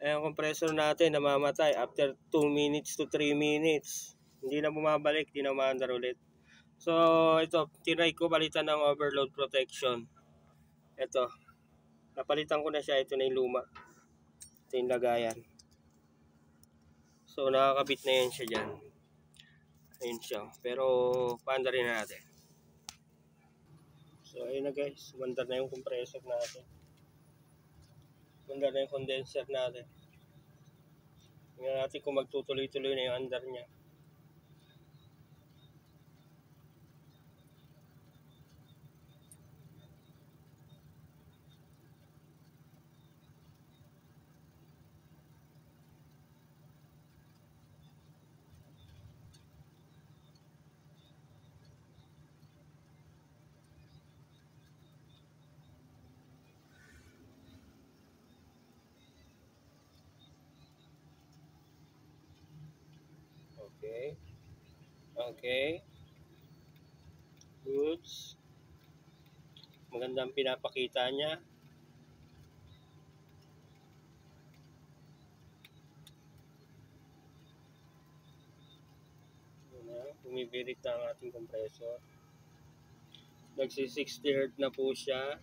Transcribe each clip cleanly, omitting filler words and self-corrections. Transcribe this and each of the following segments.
Ayan, ang compressor natin namamatay after 2 minutes to 3 minutes. Hindi na bumabalik, hindi na umaandar ulit. So, ito, tinry ko palitan ng overload protection. Ito, napalitan ko na siya. Ito na yung luma. Ito yung lagayan. So, nakakabit na yan siya dyan. Ayun siya. Pero, paanda rin na natin. So, ayun na guys. Umandar na yung compressor natin. Umandar na yung condenser natin. Tingnan natin kung magtutuloy-tuloy na yung andar niya. Okay. Okay. Goods. Magandang pinapakita niya. Bumibirit na ang ating compressor. Nagsi 60 Hz na po siya.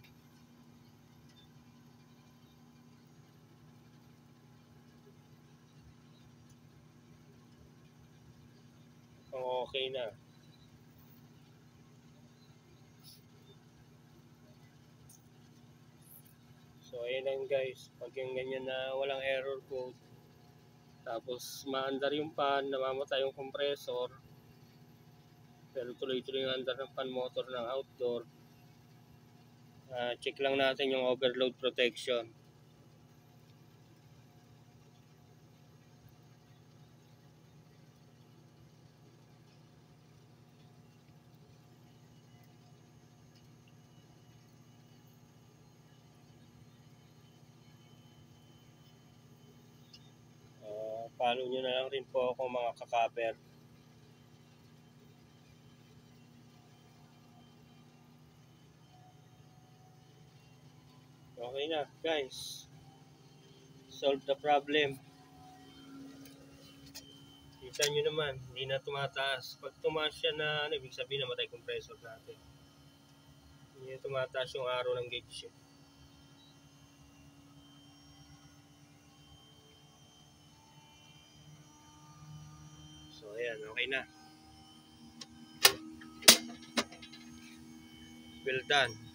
Okay na. So ayun lang guys, pag yung ganyan na walang error code, tapos maandar yung fan, namamatay yung compressor, pero tuloy-tuloy yung andar ng fan motor ng outdoor, check lang natin yung overload protection. Follow nyo na lang rin po ako mga kakaper. Okay na guys, solve the problem. Kita nyo naman, hindi na tumataas. Pag tumaas siya na, ibig sabihin namatay compressor natin. Hindi na tumataas yung araw ng gauge shift. So ayan, okay na. Well done.